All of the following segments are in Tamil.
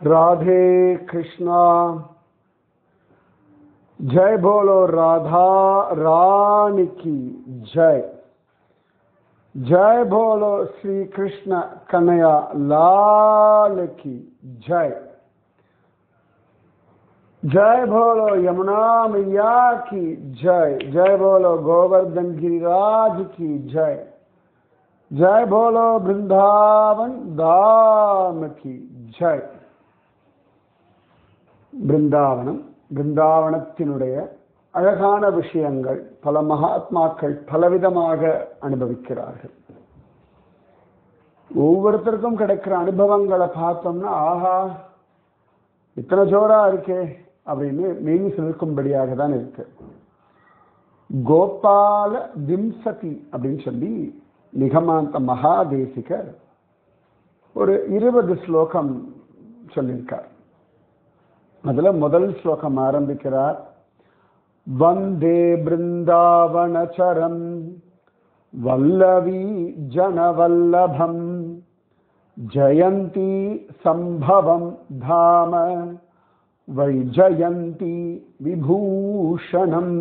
राधे कृष्णा। जय बोलो राधा रानी की जय। जय बोलो श्री कृष्ण कन्हैया लाल की जय। जय बोलो यमुना मैया की जय। जय बोलो गोवर्धन गिरिराज की जय। जय बोलो वृंदावन धाम की जय। பிருந்தாவனம், பிருந்தாவனத்தினுடைய அழகான விஷயங்கள் பல மகாத்மாக்கள் பலவிதமாக அனுபவிக்கிறார்கள். ஒவ்வொருத்தருக்கும் கிடைக்கிற அனுபவங்களை பார்த்தோம்னா ஆஹா இத்தனை ஜோரா இருக்கே அப்படின்னு மெய் சிலிர்க்கும்படியாக தான் இருக்கு. கோபால விம்சதி அப்படின்னு சொல்லி நிகமாந்த மகாதேசிகர் ஒரு 20 ஸ்லோகம் சொல்லியிருக்கார். அதுல முதல் ஸ்லோகம் ஆரம்பிக்கிறார். வந்தே பிருந்தாவனச்சரம் வல்லவி ஜனவல்லபம் ஜயந்தி சம்பவம் தாம வைஜயந்தி விபூஷணம்.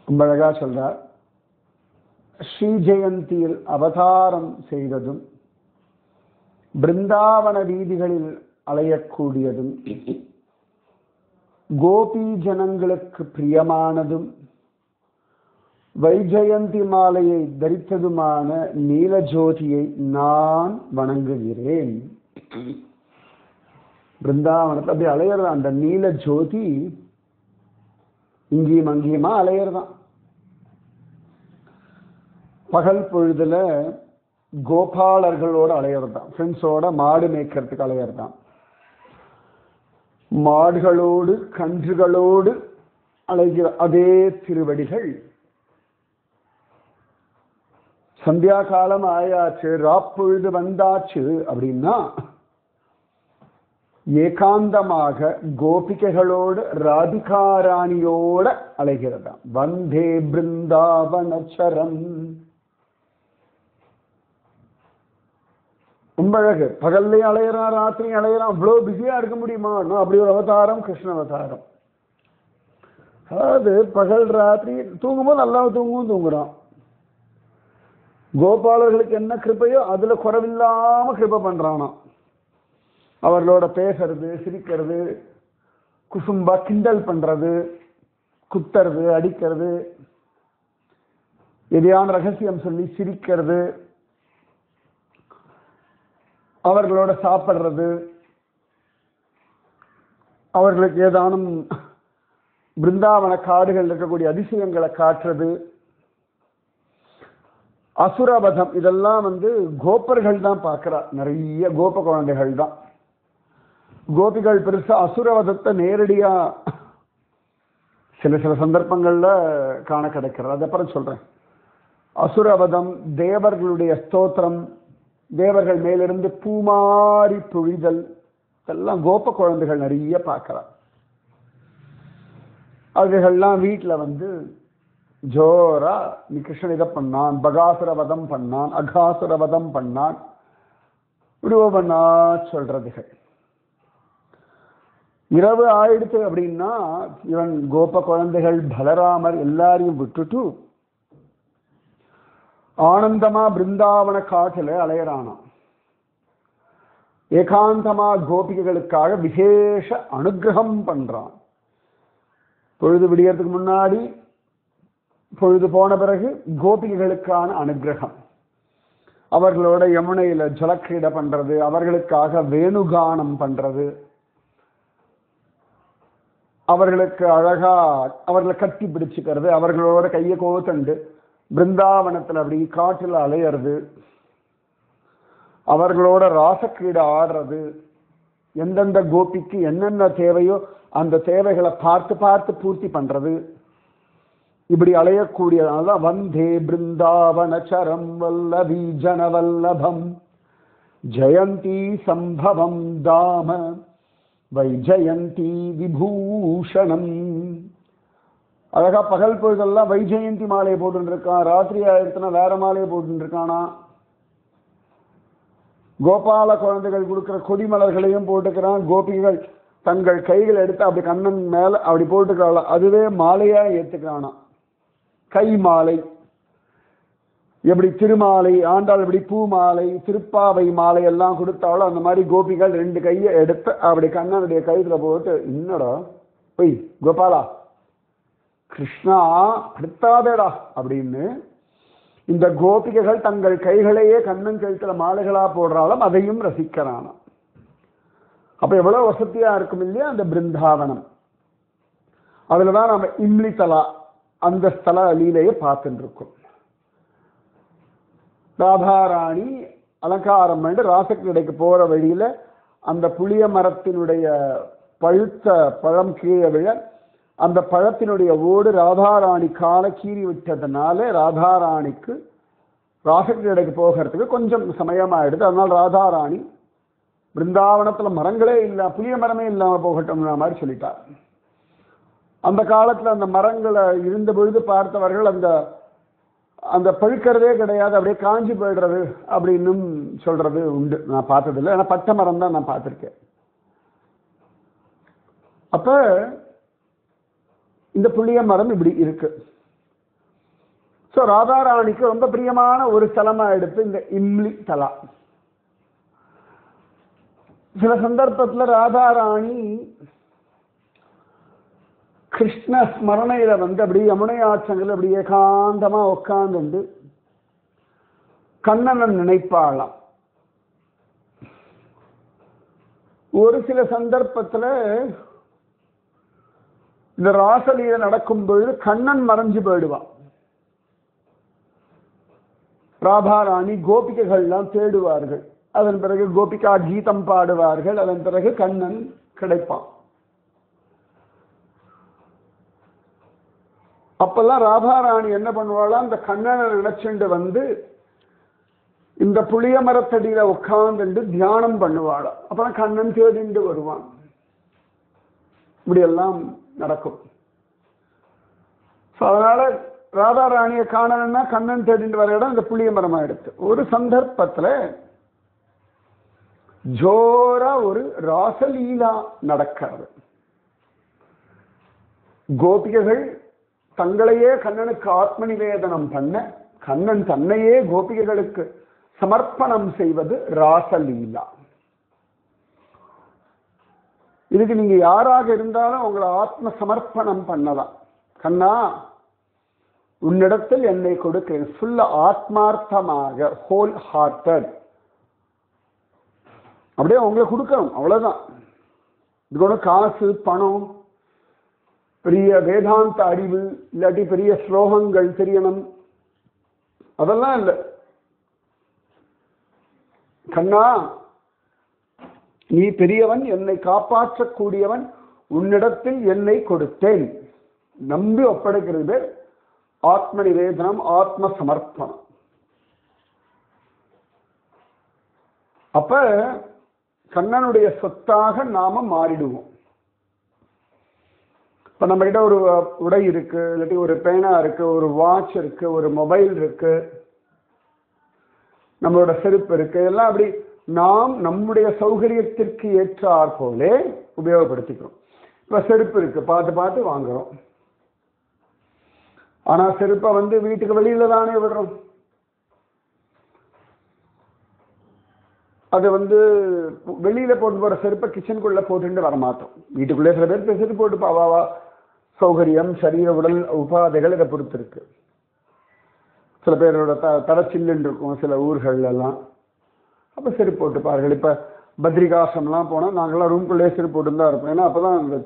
ரொம்ப அழகா சொல்றார். ஸ்ரீ ஜெயந்தியில் அவதாரம் செய்ததும் பிருந்தாவன வீதிகளில் அலையக்கூடியதும் கோபி ஜனங்களுக்கு பிரியமானதும் வைஜெயந்தி மாலையை தரித்ததுமான நீலஜோதியை நான் வணங்குகிறேன். பிருந்தாவனத்தை அப்படி அலையிறதான் அந்த நீல ஜோதி. இங்கேயும் அங்கேயுமா அலையிறதான். பகல் பொழுதுல கோபாலர்களோட அலையிறதான், ஃப்ரெண்ட்ஸோட மாடு மேய்க்கிறதுக்கு அலையிறதான், மாடுகளோடு கன்றுகளோடு அலைகிற அதே திருவடிகள் சந்தியா காலம் ஆயாச்சு, ராப்பொழுது வந்தாச்சு அப்படின்னா ஏகாந்தமாக கோபிகைகளோடு ராதிகாராணியோட அலைகிறதா. வந்தே பிருந்தாவனச்சரம். ரொம்ப அழகு. பகல்லையும் அலையிறான், ராத்திரியும் அலையிறான். அவ்வளோ பிஸியா இருக்க முடியுமா? அப்படி ஒரு அவதாரம் கிருஷ்ண அவதாரம். அதாவது பகல் ராத்திரி தூங்கும்போது நல்லா தூங்குறான். கோபாலர்களுக்கு என்ன கிருப்பையோ அதுல குறைவில்லாம கிருப்பை பண்றானா. அவர்களோட பேசுறது, சிரிக்கிறது, குசும்பா கிண்டல் பண்றது, குத்துறது, அடிக்கிறது, எதையான ரகசியம் சொல்லி சிரிக்கிறது, அவர்களோட சாப்பிடுறது, அவர்களுக்கு ஏதானும் பிருந்தாவன காடுகள் இருக்கக்கூடிய அதிசயங்களை காட்டுறது, அசுரவதம், இதெல்லாம் கோபர்கள் தான் பார்க்கிறார். நிறைய கோப குழந்தைகள் தான். கோபிகள் பெருசா அசுரவதத்தை நேரடியா சில சில சந்தர்ப்பங்கள்ல காண கிடைக்கிறது. அது அப்புறம் சொல்றேன். அசுரவதம், தேவர்களுடைய ஸ்தோத்திரம், தேவர்கள் மேலிருந்து பூமாரி பொழிதல், இதெல்லாம் கோப குழந்தைகள் நிறைய பார்க்கலாம். அவைகள்லாம் வீட்டில் ஜோரா நீ கிருஷ்ணன் இதை பண்ணான், பகாசுரவதம் பண்ணான், அகாசுரவதம் பண்ணான், விடுவ பண்ணா சொல்றதுகள். இரவு ஆயிடுத்து அப்படின்னா இவன் கோப குழந்தைகள் பலராமர் எல்லாரையும் விட்டுட்டு ஆனந்தமா பிருந்தாவன காட்டில அலையறானாம். ஏகாந்தமா கோபிகைகளுக்காக விசேஷ அனுகிரகம் பண்றான். பொழுது விடியறதுக்கு முன்னாடி, பொழுது போன பிறகு கோபிகைகளுக்கான அனுகிரகம். அவர்களோட யமுனையில ஜலக்கிரீடை பண்றது, அவர்களுக்காக வேணுகானம் பண்றது, அவர்களுக்கு அழகா அவர்களை கட்டி பிடிச்சுக்கிறது, அவர்களோட கையை கோத்தண்டு பிருந்தாவனத்தில் அப்படி காற்றில் அலையிறது, அவர்களோட ராசக்கிரீடை ஆடுறது, எந்தெந்த கோபிக்கு என்னென்ன தேவையோ அந்த தேவைகளை பார்த்து பார்த்து பூர்த்தி பண்றது, இப்படி அலையக்கூடியதால வந்தே பிருந்தாவனச்சரம் வல்லவி ஜனவல்லபம் ஜெயந்தி சம்பவம் தாம வைஜயந்தி விபூஷணம். அழகா பகல் பொழுதெல்லாம் வைஜெயந்தி மாலையை போட்டு இருக்கான், ராத்திரி ஆயிரத்துனா வேற மாலையை போட்டு இருக்கானா. கோபால குழந்தைகள் கொடுக்குற கொடிமலர்களையும் போட்டுக்கிறான். கோபிகள் தங்கள் கைகள் எடுத்து அப்படி கண்ணன் மேல அப்படி போட்டுக்கிறாள். அதுவே மாலையா ஏத்துக்கிறானா, கை மாலை. எப்படி திருமாலை ஆண்டாள் எப்படி பூ மாலை திருப்பாவை மாலை எல்லாம் கொடுத்தாலும் அந்த மாதிரி கோபிகள் 2 கையை எடுத்து அப்படி கண்ணனுடைய கையில போட்டு, இன்னடா போய் கோபாலா கிருஷ்ணா அடுத்தாதேடா அப்படின்னு இந்த கோபிகைகள் தங்கள் கைகளையே கண்ணன் கழுத்துல மாலைகளா போடுறாலும் அதையும் ரசிக்கிறானாம். அப்ப எவ்வளவு வசதியா இருக்கும் இல்லையா அந்த பிருந்தாவனம். அதுலதான் நம்ம இம்லி தலா அந்த ஸ்தல லீலையை பார்த்துட்டு இருக்கோம். ராதாராணி அலங்காரம் பண்ணி ராசக்கிரடைக்கு போற வழியில அந்த புளிய மரத்தினுடைய பழுத்த பழம் கீழே விழ அந்த பழத்தினுடைய ஓடு ராதாராணி காலை கீறி விட்டதுனால ராதாராணிக்கு ராசக்கிரடைக்கு போகிறதுக்கு கொஞ்சம் சமயமாயிடுது. அதனால ராதாராணி பிருந்தாவனத்துல மரங்களே இல்ல, புளிய மரமே இல்லாம போகட்டும்ன்ற மாதிரி சொல்லிட்டார். அந்த காலத்துல அந்த மரங்களை இருந்த பொழுது பார்த்தவர்கள் அந்த அந்த பழுக்கிறதே கிடையாது, அப்படியே காஞ்சி போயிடுறது அப்படின்னு சொல்றது உண்டு. நான் பார்த்ததில்லை, ஏன்னா பச்சை மரம் தான் நான் பார்த்திருக்கேன். அப்ப இந்த புளிய மரம் இப்படி இருக்கு. ஸோ ராதாராணிக்கு ரொம்ப பிரியமான ஒரு ஸ்தலமா எடுத்து இந்த இம்லி தலா. சில சந்தர்ப்பத்தில் ராதாராணி கிருஷ்ண ஸ்மரணையில அப்படி யமுனை ஆற்றங்கள் அப்படி ஏகாந்தமா உட்கார்ந்து கண்ணனை நினைப்பாளாம். ஒரு சில சந்தர்ப்பத்துல இந்த ராசலீலை நடக்கும் பொழுது கண்ணன் மறைஞ்சு போயிடுவான். ராதாராணி கோபிகைகள்லாம் தேடுவார்கள். அதன் பிறகு கோபிகா கீதம் பாடுவார்கள். அதன் பிறகு கண்ணன் கிடைப்பான். அப்பெல்லாம் ராதாராணி என்ன பண்ணுவாளா, அந்த கண்ணனை நினைச்சுண்டு இந்த புளிய மரத்தடியில உட்கார்ந்து தியானம் பண்ணுவாளா. அப்புறம் கண்ணன் தேடிண்டு வருவான். இப்படி எல்லாம் நடக்கும். அதனால ராதாராணியை காணணும்னா கண்ணன் தேடிண்டு வர இடம் இந்த புளிய மரமா எடுத்து. ஒரு சந்தர்ப்பத்துல ஜோரா ஒரு ராசலீலா நடக்கிறது. கோபிகைகள் தங்களையே கண்ணனுக்கு ஆத்ம நிவேதனம் பண்ண, கண்ணன் தன்னையே கோபிகைகளுக்கு சமர்ப்பணம் செய்வது ராசலீலா. இதுக்கு நீங்க யாராக இருந்தாலும் உங்களை ஆத்ம சமர்ப்பணம் பண்ணலாம். கண்ணா உன்னிடத்தில் என்னை கொடுக்கிறேன், ஃபுல்ல ஆத்மார்த்தமாக, ஹோல் ஹார்ட்டட் அப்படியே உங்களை கொடுக்கணும். அவ்வளவுதான். இது கூட காசு பணம் பெரிய வேதாந்த அறிவு இல்லாட்டி பெரிய ஸ்லோகங்கள் தெரியணும் அதெல்லாம் இல்லை. கண்ணா நீ பெரியவன், என்னை காப்பாற்றக்கூடியவன், உன்னிடத்தில் என்னை கொடுத்தேன் நம்பி ஒப்படைக்கிறது ஆத்ம நிவேதனம், ஆத்ம சமர்ப்பணம். அப்ப கண்ணனுடைய சொத்தாக நாம மாறிடுவோம். இப்ப நம்ம கிட்ட ஒரு உடை இருக்கு, இல்லாட்டி ஒரு பேனா இருக்கு, ஒரு வாட்ச் இருக்கு, ஒரு மொபைல் இருக்கு, நம்மளோட செருப்பு இருக்கு, எல்லாம் அப்படி நாம் நம்முடைய சௌகரியத்திற்கு ஏற்றாற் போலே உபயோகப்படுத்திக்கிறோம். இப்ப செருப்பு இருக்கு, பார்த்து பார்த்து வாங்குறோம். ஆனா செருப்பை வீட்டுக்கு வெளியில தானே விடுறோம். அது வெளியில போட்டு போற செருப்பை கிச்சனுக்குள்ள போட்டுட்டு வரமாட்டோம். வீட்டுக்குள்ளே சில பேர் செருப்பு போட்டு பாவாவா சௌகரியம், சரீர உடல் உபாதைகள் இதை பொறுத்து இருக்கு. சில பேரோட தடச்சில்லுன்னு இருக்கும் சில ஊர்கள் எல்லாம். அப்ப செருப்பு போட்டுப்பார்கள். இப்ப பத்ரிகாசம்லாம் போனா நாங்கெல்லாம் ரூம்குள்ளே செருப்பு போட்டு தான் இருப்போம். ஏன்னா அப்பதான் அந்த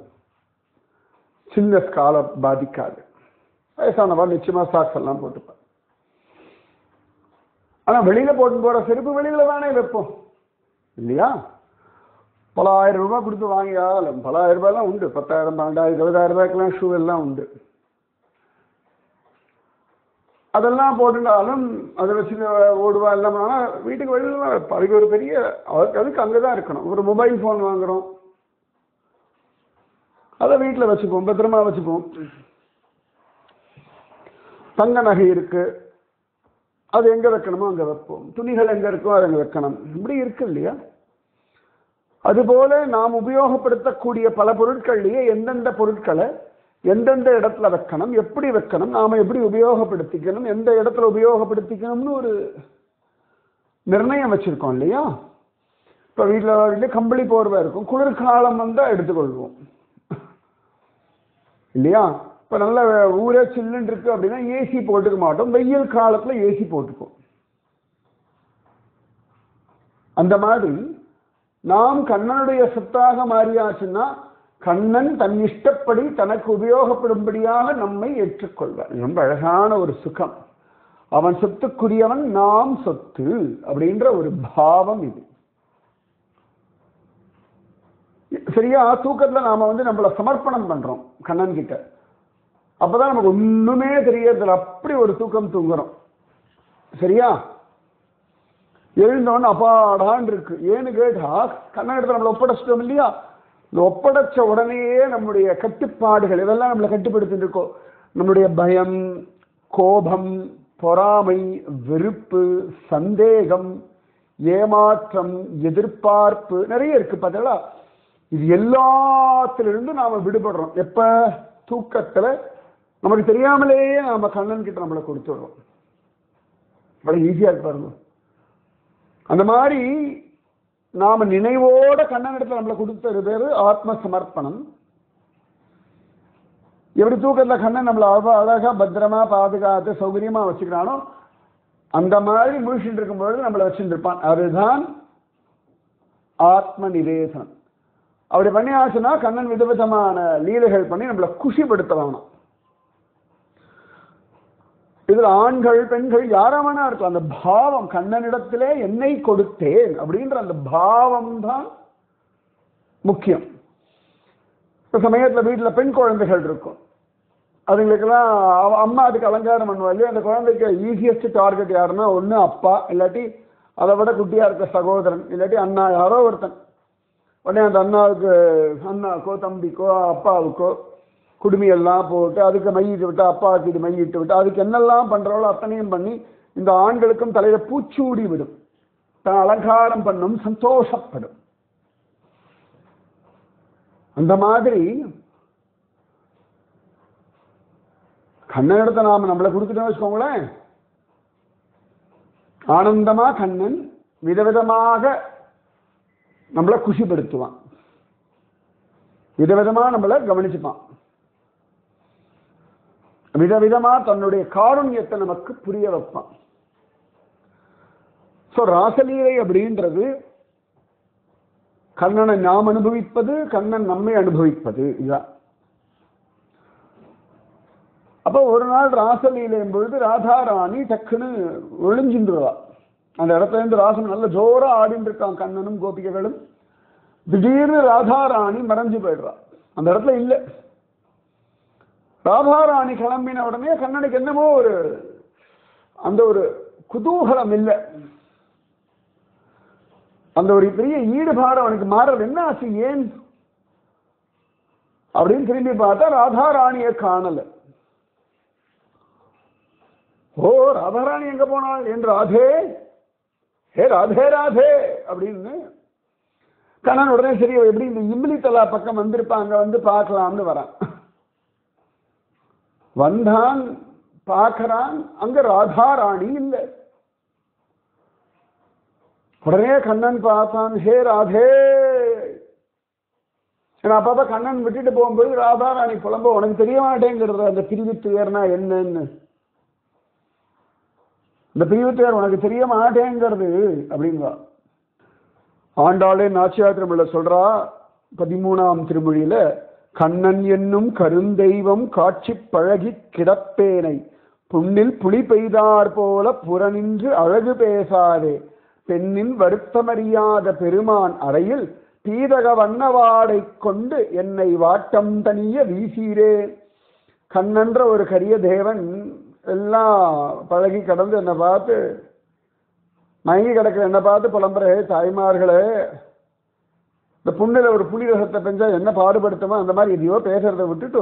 சின்ன காலை பாதிக்காது. வயசானவா நிச்சயமா சாக்ஸ் எல்லாம் போட்டுப்பார். ஆனா வெளியில போட்டு போற செருப்பு வெளியில தானே வைப்போம் இல்லையா? பல ஆயிரம் ரூபாய் கொடுத்து வாங்கியாலும், பல ஆயிரம் ரூபாய்லாம் உண்டு, 10,000 12,000 20,000 ரூபாய்க்கெல்லாம் ஷூ எல்லாம் உண்டு. அதெல்லாம் போட்டுட்டாலும் அதை வச்சு ஓடுவா எல்லாம். ஆனால் வீட்டுக்கு வெளியில தான் வைப்போம். அதுக்கு ஒரு பெரிய அதுக்கு அங்கதான் இருக்கணும். ஒரு மொபைல் போன் வாங்குறோம், அதை வீட்டில் வச்சுப்போம், பத்திரமா வச்சுப்போம். தங்க நகை இருக்கு, அது எங்க வைக்கணுமோ அங்க வைப்போம். துணிகள் எங்க இருக்கோ அது அங்க வைக்கணும். இப்படி இருக்கு இல்லையா? அதுபோல நாம் உபயோகப்படுத்தக்கூடிய பல பொருட்கள்லயே எந்தெந்த பொருட்களை எந்தெந்த இடத்துல வைக்கணும், எப்படி வைக்கணும், நாம எப்படி உபயோகப்படுத்திக்கணும், எந்த இடத்துல உபயோகப்படுத்திக்கணும்னு ஒரு நிர்ணயம் வச்சிருக்கோம் இல்லையா? இப்ப வீட்டில் கம்பளி போர்வை இருக்கும், குளிர்காலம் வந்தா எடுத்துக்கொள்வோம் இல்லையா? இப்ப நல்ல ஊரே சில்லுன்னு இருக்கு அப்படின்னா ஏசி போட்டுக்க மாட்டோம், வெயில் காலத்துல ஏசி போட்டுக்கும். அந்த மாதிரி நாம் கண்ணனுடைய சொத்தாக மாறியாச்சுன்னா கண்ணன் தன் இஷ்டப்படி தனக்கு உபயோகப்படும்படியாக நம்மை ஏற்றுக்கொள்வார். ரொம்ப அழகான ஒரு சுகம். அவன் சொத்துக்குரியவன், நாம் சொத்து அப்படின்ற ஒரு பாவம் இது. சரியா? தூக்கத்துல நாம நம்மள சமர்ப்பணம் பண்றோம் கண்ணன் கிட்ட. அப்பதான் நமக்கு ஒண்ணுமே தெரியறதில்ல, அப்படி ஒரு தூக்கம் தூங்குறோம். சரியா? எழுந்தோன்னு அப்பாடான் இருக்கு. ஏன்னு கேட்டா கண்ணன் இடத்துல நம்மளை ஒப்படைச்சிட்டோம் இல்லையா? இந்த ஒப்படைச்ச உடனேயே நம்முடைய கட்டுப்பாடுகள் இதெல்லாம் நம்மளை கட்டுப்படுத்திட்டு இருக்கோம். நம்முடைய பயம், கோபம், பொறாமை, வெறுப்பு, சந்தேகம், ஏமாற்றம், எதிர்பார்ப்பு நிறைய இருக்கு பார்த்தீங்களா? இது எல்லாத்திலிருந்து நாம விடுபடுறோம் எப்ப? தூக்கத்துல நமக்கு தெரியாமலேயே நாம கண்ணன் கிட்ட நம்மளை கொடுத்துடுறோம். அவ்வளவு ஈஸியா இருக்கு பாருங்க. அந்த மாதிரி நாம நினைவோட கண்ணன் இடத்துல நம்மளை கொடுத்தது பேரு ஆத்ம சமர்ப்பணம். எப்படி தூக்கத்துல கண்ணன் நம்மளை அழகா பத்திரமா பாதுகாத்து சௌகரியமா வச்சுக்கிறானோ அந்த மாதிரி முழிச்சுட்டு இருக்கும் பொழுது நம்மளை வச்சுட்டு இருப்பான். அதுதான் ஆத்ம நிவேசனம். அப்படி பண்ணி ஆச்சுன்னா கண்ணன் விதவிதமான லீலைகள் பண்ணி நம்மளை குஷிப்படுத்தலாம். இதுல ஆண்கள் பெண்கள் யாரவனா இருக்கும், அந்த பாவம் கண்ணனிடத்திலே என்னை கொடுத்தேன் அப்படின்ற அந்த பாவம் தான் முக்கியம். இப்ப சமயத்துல வீட்டுல பெண் குழந்தைகள் இருக்கும், அதுங்களுக்கெல்லாம் அம்மா அதுக்கு அலங்காரம் பண்ணுவாங்க. அந்த குழந்தைக்கு ஈஸியஸ்ட் டார்கெட் யாருன்னா ஒண்ணு அப்பா, இல்லாட்டி அதை விட குட்டியா இருக்க சகோதரன், இல்லாட்டி அண்ணா, யாரோ ஒருத்தன். உடனே அந்த அண்ணாவுக்கோ தம்பிக்கோ அப்பாவுக்கோ குடுமையெல்லாம் போட்டு அதுக்கு மையிட்டு விட்டு அப்பாவுக்கு இது மையிட்டு விட்டு அதுக்கு என்னெல்லாம் பண்றாங்களோ அத்தனையும் பண்ணி இந்த ஆண்களுக்கும் தலையில பூச்சூடி விடும், தான் அலங்காரம் பண்ணும், சந்தோஷப்படும். அந்த மாதிரி கண்ணனிடத்தை நாம நம்மளை கொடுத்துட்டோம் வச்சுக்கோங்களேன், ஆனந்தமா கண்ணன் விதவிதமாக நம்மளை குஷிப்படுத்துவான், விதவிதமா நம்மளை கவனிச்சுப்பான், விதவிதமா தன்னுடைய காருண்யத்தை நமக்கு புரிய வைப்பான். ராசலீலை அப்படின்றது கண்ணனை நாம் அனுபவிப்பது, கண்ணன் நம்மை அனுபவிப்பது. இதுதான். அப்போ ஒரு நாள் ராசலீலையும் பொழுது ராதாராணி டக்குன்னு ஒளிஞ்சின்றுவா. அந்த இடத்துல இருந்து ராசன் நல்ல ஜோரா ஆடிட்டு இருக்கான், கண்ணனும் கோபிகைகளும். திடீர்னு ராதாராணி மறைஞ்சு போயிடுறா, அந்த இடத்துல இல்லை. ராதாராணி கிளம்பின உடனே கண்ணனுக்கு என்னமோ அந்த ஒரு குதூகலம் இல்லை, அந்த ஒரு பெரிய ஈடுபாடு அவனுக்கு மாறது. என்ன ஆச்சு, ஏன் அப்படின்னு திரும்பி பார்த்தா ராதாராணியை காணல. ஓ, ராதாராணி எங்க போனாள் என்று ராதே, ஹே ராதே ராதே அப்படின்னு கண்ணன் உடனே சரி எப்படி இந்த இம்லி தலா பக்கம் வந்திருப்பாங்க, வந்து பார்க்கலாம்னு வரான். வந்தான், பார்க்கிறான், அங்க ராதாராணி இல்லை. உடனே கண்ணன் பார்த்தான், ஹே ராதே. அப்பா கண்ணன் விட்டுட்டு போகும்போது ராதாராணி புலம்ப, உனக்கு தெரிய மாட்டேங்கிறது அந்த பிரிவு துயர்னா என்னன்னு, இந்த பிரிவு துயர் உனக்கு தெரிய மாட்டேங்கிறது அப்படிங்களா. ஆண்டாளே நாச்சியார் திருமொழியில சொல்றா, 13ஆம் திருமொழியில, கண்ணன் என்னும் கருந்தெய்வம் காட்சி பழகி கிடப்பேனை புண்ணில் புலி பெய்தார் போல புறநின்று அழகு பேசாதே பெண்ணின் வருத்தமறியாத பெருமான் அறையில் பீதக வண்ணவாடை கொண்டு என்னை வாட்டம் தனிய வீசீரே. கண்ணன்ற ஒரு கரிய தேவன் எல்லாம் பழகி கடந்து என்னை பார்த்து மயங்கி கிடக்கிற என்னை பார்த்து புலம்புற தாய்மார்களே, இந்த புண்ணில ஒரு புலி ரசத்தை பெஞ்சா என்ன பாடுபடுத்தமோ அந்த மாதிரி எதையோ பேசுறதை விட்டுட்டு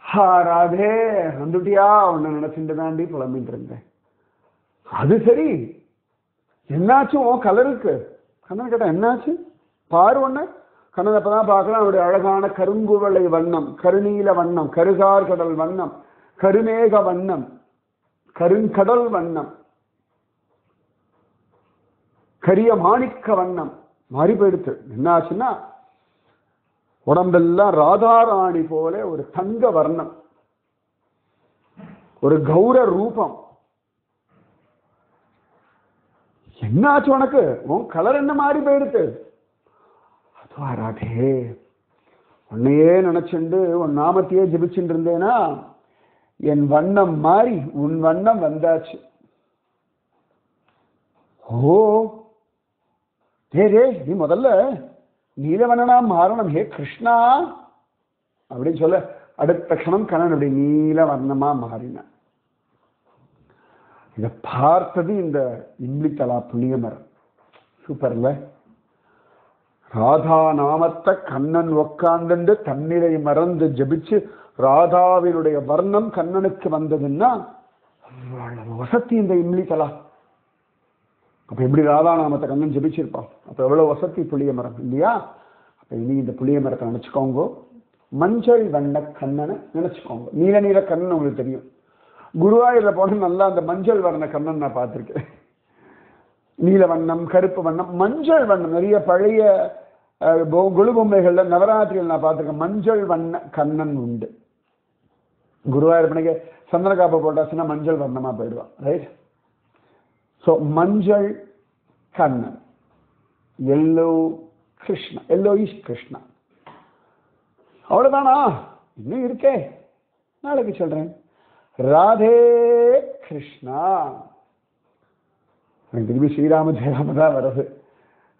ராதே வந்துட்டியா உன்னை நினைச்சுட்டு தாண்டி புலம்பிட்டு இருந்தேன். அது சரி, என்னாச்சும் உன் கலருக்கு? கண்ணன் கேட்டா என்னாச்சு பாரு ஒண்ணு. கண்ணன் அப்பதான் பார்க்கலாம் அவருடைய அழகான கருங்குவளை வண்ணம், கருநீல வண்ணம், கருகார் கடல் வண்ணம், கருமேக வண்ணம், கருங்கடல் வண்ணம், கரிய மாணிக்க வண்ணம் மாறி போயிடுத்து. என்ன ஆச்சுன்னா உடம்பெல்லாம் ராதாராணி போல ஒரு தங்க வர்ணம், ஒரு கௌர ரூபம். என்னாச்சு உனக்கு? உன் கலர் என்ன மாறி போயிடுத்து? அதுவா ராதே, உன்னையே நினைச்சுண்டு உன் நாமத்தையே ஜபிச்சுட்டு இருந்தேனா என் வண்ணம் மாறி உன் வண்ணம் வந்தாச்சு. ஓ டே நீ முதல்ல நீலவண்ணனா மாறணும் ஹே கிருஷ்ணா அப்படின்னு சொல்ல அடுத்த க்ஷணம் கண்ணன் அப்படி நீல வர்ணமா மாறின. இதை பார்த்தது இந்த இம்லித்தலா புண்ணிய மரம். சூப்பர்ல. ராதா நாமத்தை கண்ணன் உக்காந்து தண்ணீரை மறந்து ஜபிச்சு ராதாவினுடைய வர்ணம் கண்ணனுக்கு வந்ததுன்னா அவ்வளவு வசதி இந்த இம்லித்தலா. அப்ப எப்படி ராதா நாமத்தை கண்ணன் ஜபிச்சிருப்பான், அப்ப எவ்வளவு வசதி புளிய மரம் இல்லையா? அப்ப இனி இந்த புளிய மரத்தை நினைச்சுக்கோங்க, மஞ்சள் வண்ண கண்ணனை நினைச்சுக்கோங்க. நீல நீல கண்ணன் உங்களுக்கு தெரியும். குருவாயூர்ல போன நல்லா அந்த மஞ்சள் வர்ண கண்ணன் நான் பார்த்திருக்கேன். நீல வண்ணம், கருப்பு வண்ணம், மஞ்சள் வண்ணம் நிறைய பழைய கொலு பொம்மைகள்ல நவராத்திரிகள் நான் பார்த்திருக்கேன். மஞ்சள் வண்ண கண்ணன் உண்டு. குருவாயூர் பணிக்கு சந்தன காப்பை போட்டாச்சுன்னா மஞ்சள் வண்ணமா போயிடுவான். ரைட்? ஸோ மஞ்சள் Kannan, yellow Krishna, yellow is Krishna. அவ்வளவுதானா? இன்னும் இருக்கே, நாளைக்கு சொல்றேன். ராதே கிருஷ்ணா. எனக்கு திரும்பி ஸ்ரீராம ஜெயராம தான் வருது.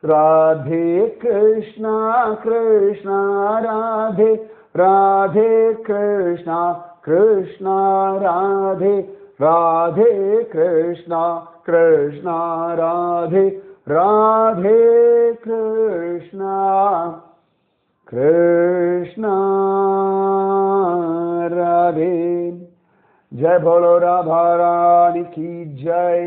ராதே கிருஷ்ணா கிருஷ்ணா ராதே, ராதே கிருஷ்ணா கிருஷ்ணா ராதே, ராதே கிருஷ்ணா கிருஷ்ணா ராதே, ராதே கிருஷ்ணா கிருஷ்ணா ராதே. जय बोलो राधा रानी की जय,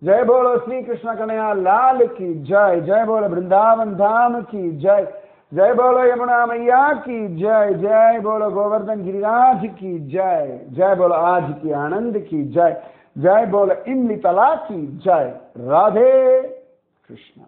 जय बोलो श्री कृष्ण कन्हैया लाल की जय, जय बोलो वृंदावन धाम की जय, जय बोलो यमुना मैया की जय, जय बोलो गोवर्धन गिरिराज की जय, जय बोलो आज की आनंद की जय, जय बोलो इमली तला की जय. राधे कृष्ण.